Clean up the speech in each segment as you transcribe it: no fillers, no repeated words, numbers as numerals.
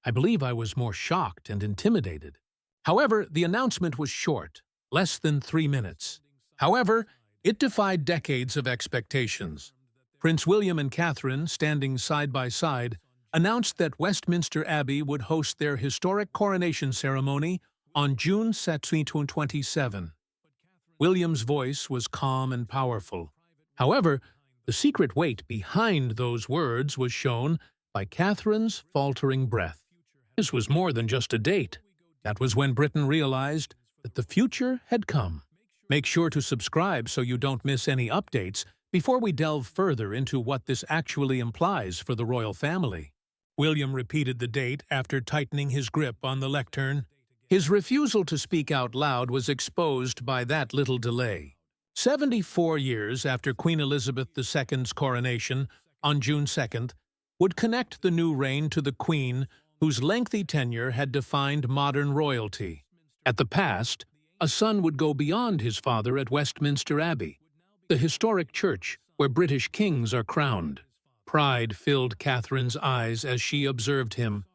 I believe I was more shocked and intimidated. However, the announcement was short, less than 3 minutes. However, it defied decades of expectations. Prince William and Catherine, standing side by side, announced that Westminster Abbey would host their historic coronation ceremony on June 27. William's voice was calm and powerful. However, the secret weight behind those words was shown by Catherine's faltering breath. This was more than just a date. That was when Britain realized that the future had come. Make sure to subscribe so you don't miss any updates before we delve further into what this actually implies for the royal family. William repeated the date after tightening his grip on the lectern. His refusal to speak out loud was exposed by that little delay. 74 years after Queen Elizabeth II's coronation on June 2nd would connect the new reign to the Queen, whose lengthy tenure had defined modern royalty. At the past, a son would go beyond his father at Westminster Abbey, the historic church where British kings are crowned. Pride filled Catherine's eyes as she observed him,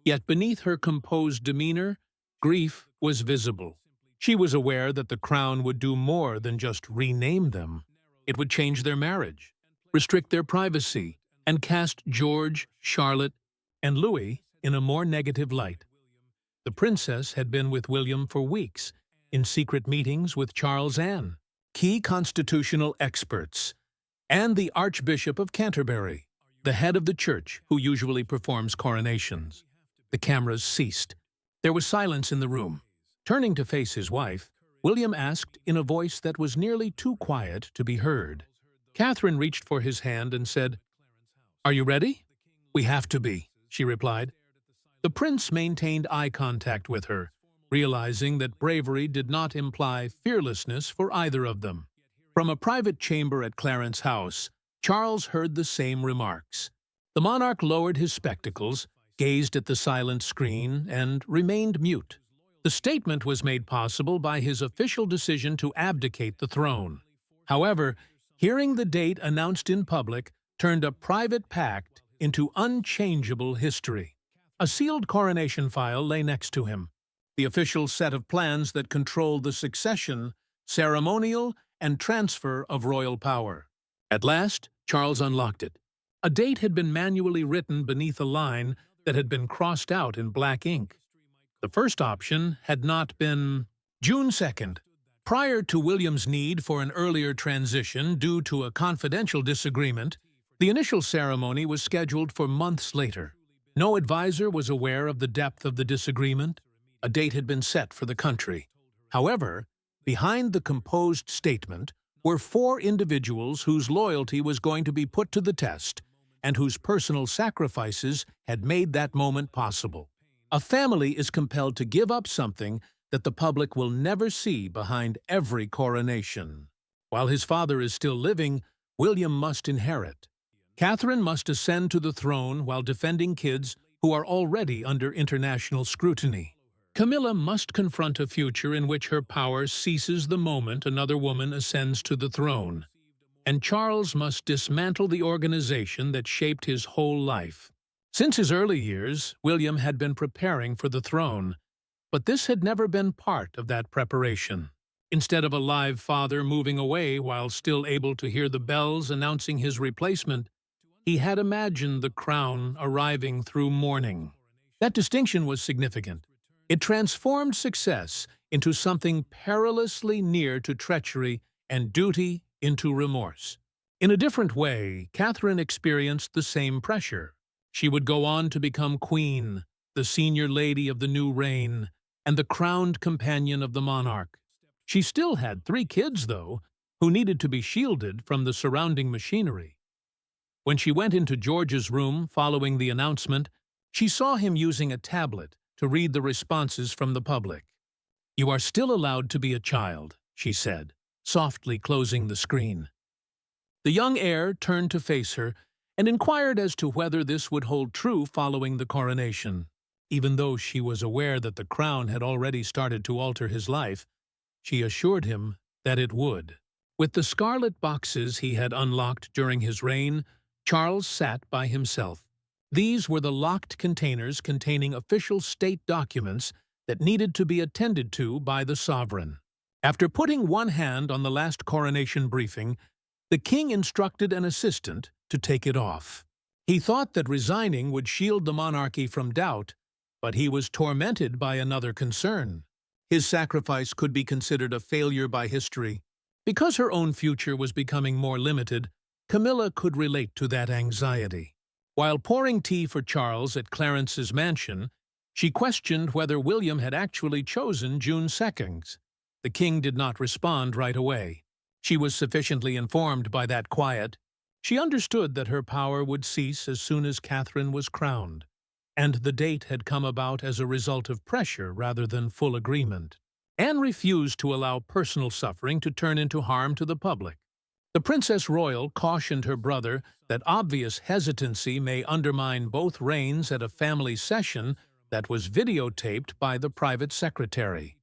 yet beneath her composed demeanor, grief was visible. She was aware that the crown would do more than just rename them. It would change their marriage, restrict their privacy, and cast George, Charlotte, and Louis in a more negative light. The princess had been with William for weeks, in secret meetings with Charles and key constitutional experts, and the Archbishop of Canterbury, the head of the church who usually performs coronations. The cameras ceased. There was silence in the room. Turning to face his wife, William asked in a voice that was nearly too quiet to be heard. Catherine reached for his hand and said, "Are you ready?" "We have to be," she replied. The prince maintained eye contact with her, realizing that bravery did not imply fearlessness for either of them. From a private chamber at Clarence House, Charles heard the same remarks. The monarch lowered his spectacles, gazed at the silent screen, and remained mute. The statement was made possible by his official decision to abdicate the throne. However, hearing the date announced in public turned a private pact into unchangeable history. A sealed coronation file lay next to him, the official set of plans that controlled the succession, ceremonial, and transfer of royal power. At last, Charles unlocked it. A date had been manually written beneath a line that had been crossed out in black ink. The first option had not been June 2nd. Prior to William's need for an earlier transition due to a confidential disagreement, the initial ceremony was scheduled for months later. No advisor was aware of the depth of the disagreement. A date had been set for the country. However, behind the composed statement were 4 individuals whose loyalty was going to be put to the test and whose personal sacrifices had made that moment possible. A family is compelled to give up something that the public will never see behind every coronation. While his father is still living, William must inherit. Catherine must ascend to the throne while defending kids who are already under international scrutiny. Camilla must confront a future in which her power ceases the moment another woman ascends to the throne. And Charles must dismantle the organization that shaped his whole life. Since his early years, William had been preparing for the throne, but this had never been part of that preparation. Instead of a live father moving away while still able to hear the bells announcing his replacement, he had imagined the crown arriving through mourning. That distinction was significant. It transformed success into something perilously near to treachery and duty into remorse. In a different way, Catherine experienced the same pressure. She would go on to become queen, the senior lady of the new reign, and the crowned companion of the monarch. She still had 3 kids, though, who needed to be shielded from the surrounding machinery. When she went into George's room following the announcement, she saw him using a tablet to read the responses from the public. "You are still allowed to be a child," she said, softly closing the screen. The young heir turned to face her and inquired as to whether this would hold true following the coronation. Even though she was aware that the crown had already started to alter his life, she assured him that it would. With the scarlet boxes he had unlocked during his reign, Charles sat by himself. These were the locked containers containing official state documents that needed to be attended to by the sovereign. After putting one hand on the last coronation briefing, the king instructed an assistant to take it off. He thought that resigning would shield the monarchy from doubt, but he was tormented by another concern. His sacrifice could be considered a failure by history. Because her own future was becoming more limited, Camilla could relate to that anxiety. While pouring tea for Charles at Clarence's mansion, she questioned whether William had actually chosen June 2nd. The king did not respond right away. She was sufficiently informed by that quiet. She understood that her power would cease as soon as Catherine was crowned, and the date had come about as a result of pressure rather than full agreement. Anne refused to allow personal suffering to turn into harm to the public. The Princess Royal cautioned her brother that obvious hesitancy may undermine both reigns at a family session that was videotaped by the private secretary.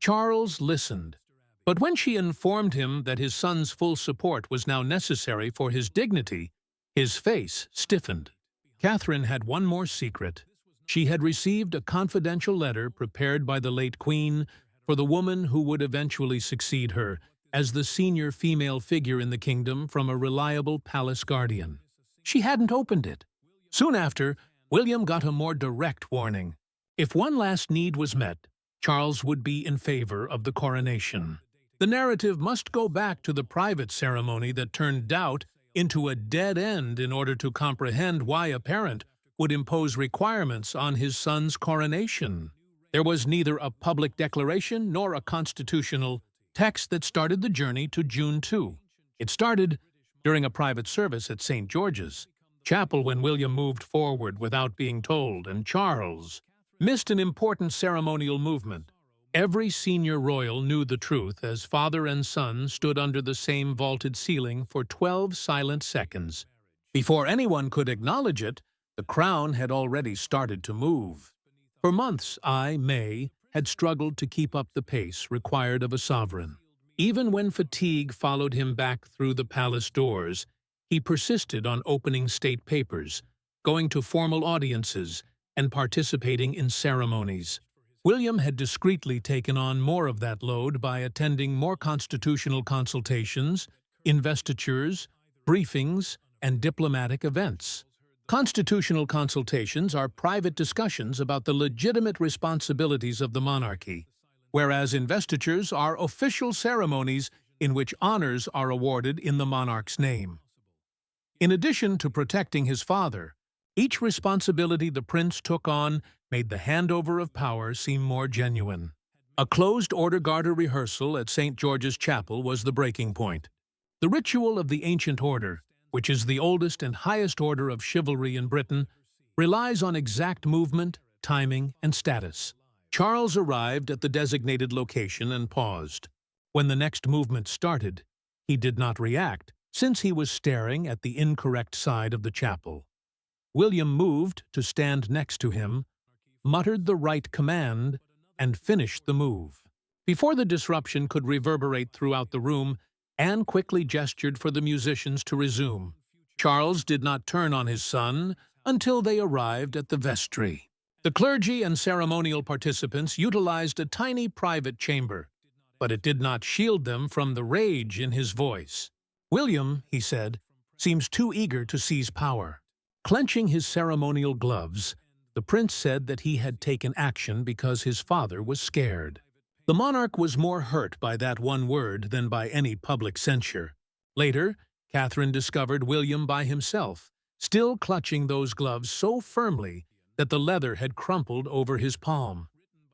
Charles listened, but when she informed him that his son's full support was now necessary for his dignity, his face stiffened. Catherine had one more secret. She had received a confidential letter prepared by the late Queen for the woman who would eventually succeed her as the senior female figure in the kingdom from a reliable palace guardian. She hadn't opened it. Soon after, William got a more direct warning. If one last need was met, Charles would be in favor of the coronation. The narrative must go back to the private ceremony that turned doubt into a dead end in order to comprehend why a parent would impose requirements on his son's coronation. There was neither a public declaration nor a constitutional text that started the journey to June 2. It started during a private service at St. George's Chapel when William moved forward without being told, and Charles missed an important ceremonial movement. Every senior royal knew the truth as father and son stood under the same vaulted ceiling for 12 silent seconds. Before anyone could acknowledge it, the crown had already started to move. For months, May had struggled to keep up the pace required of a sovereign. Even when fatigue followed him back through the palace doors, he persisted on opening state papers, going to formal audiences, and participating in ceremonies. William had discreetly taken on more of that load by attending more constitutional consultations, investitures, briefings, and diplomatic events. Constitutional consultations are private discussions about the legitimate responsibilities of the monarchy, whereas investitures are official ceremonies in which honors are awarded in the monarch's name. In addition to protecting his father, each responsibility the prince took on made the handover of power seem more genuine. A closed order garter rehearsal at St. George's Chapel was the breaking point. The ritual of the ancient order, which is the oldest and highest order of chivalry in Britain, relies on exact movement, timing, and status. Charles arrived at the designated location and paused. When the next movement started, he did not react, since he was staring at the incorrect side of the chapel. William moved to stand next to him, muttered the right command, and finished the move. Before the disruption could reverberate throughout the room, Anne quickly gestured for the musicians to resume. Charles did not turn on his son until they arrived at the vestry. The clergy and ceremonial participants utilized a tiny private chamber, but it did not shield them from the rage in his voice. "William," he said, "seems too eager to seize power." Clenching his ceremonial gloves, the prince said that he had taken action because his father was scared. The monarch was more hurt by that one word than by any public censure. Later, Catherine discovered William by himself, still clutching those gloves so firmly that the leather had crumpled over his palm.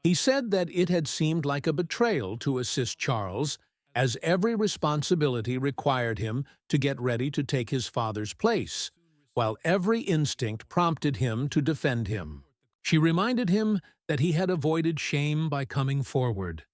He said that it had seemed like a betrayal to assist Charles, as every responsibility required him to get ready to take his father's place, while every instinct prompted him to defend him. She reminded him that he had avoided shame by coming forward.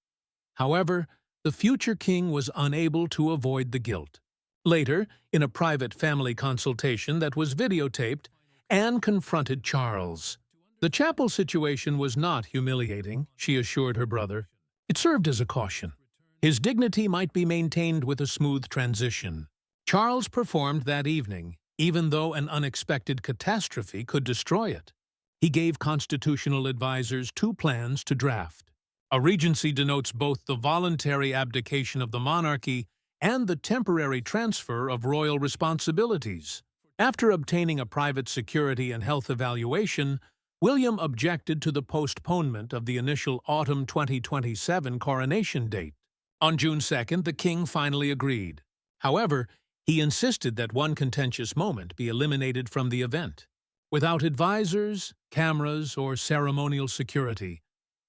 However, the future king was unable to avoid the guilt. Later, in a private family consultation that was videotaped, Anne confronted Charles. The chapel situation was not humiliating, she assured her brother. It served as a caution. His dignity might be maintained with a smooth transition. Charles performed that evening, even though an unexpected catastrophe could destroy it. He gave constitutional advisers two plans to draft. A regency denotes both the voluntary abdication of the monarchy and the temporary transfer of royal responsibilities. After obtaining a private security and health evaluation, William objected to the postponement of the initial autumn 2027 coronation date. On June 2nd, the king finally agreed. However, he insisted that one contentious moment be eliminated from the event. Without advisors, cameras, or ceremonial security,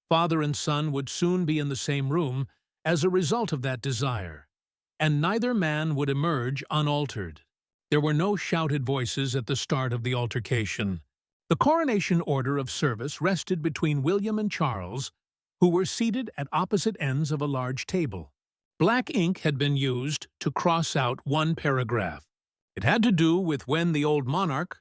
father and son would soon be in the same room as a result of that desire, and neither man would emerge unaltered. There were no shouted voices at the start of the altercation. The coronation order of service rested between William and Charles, who were seated at opposite ends of a large table. Black ink had been used to cross out one paragraph. It had to do with when the old monarch,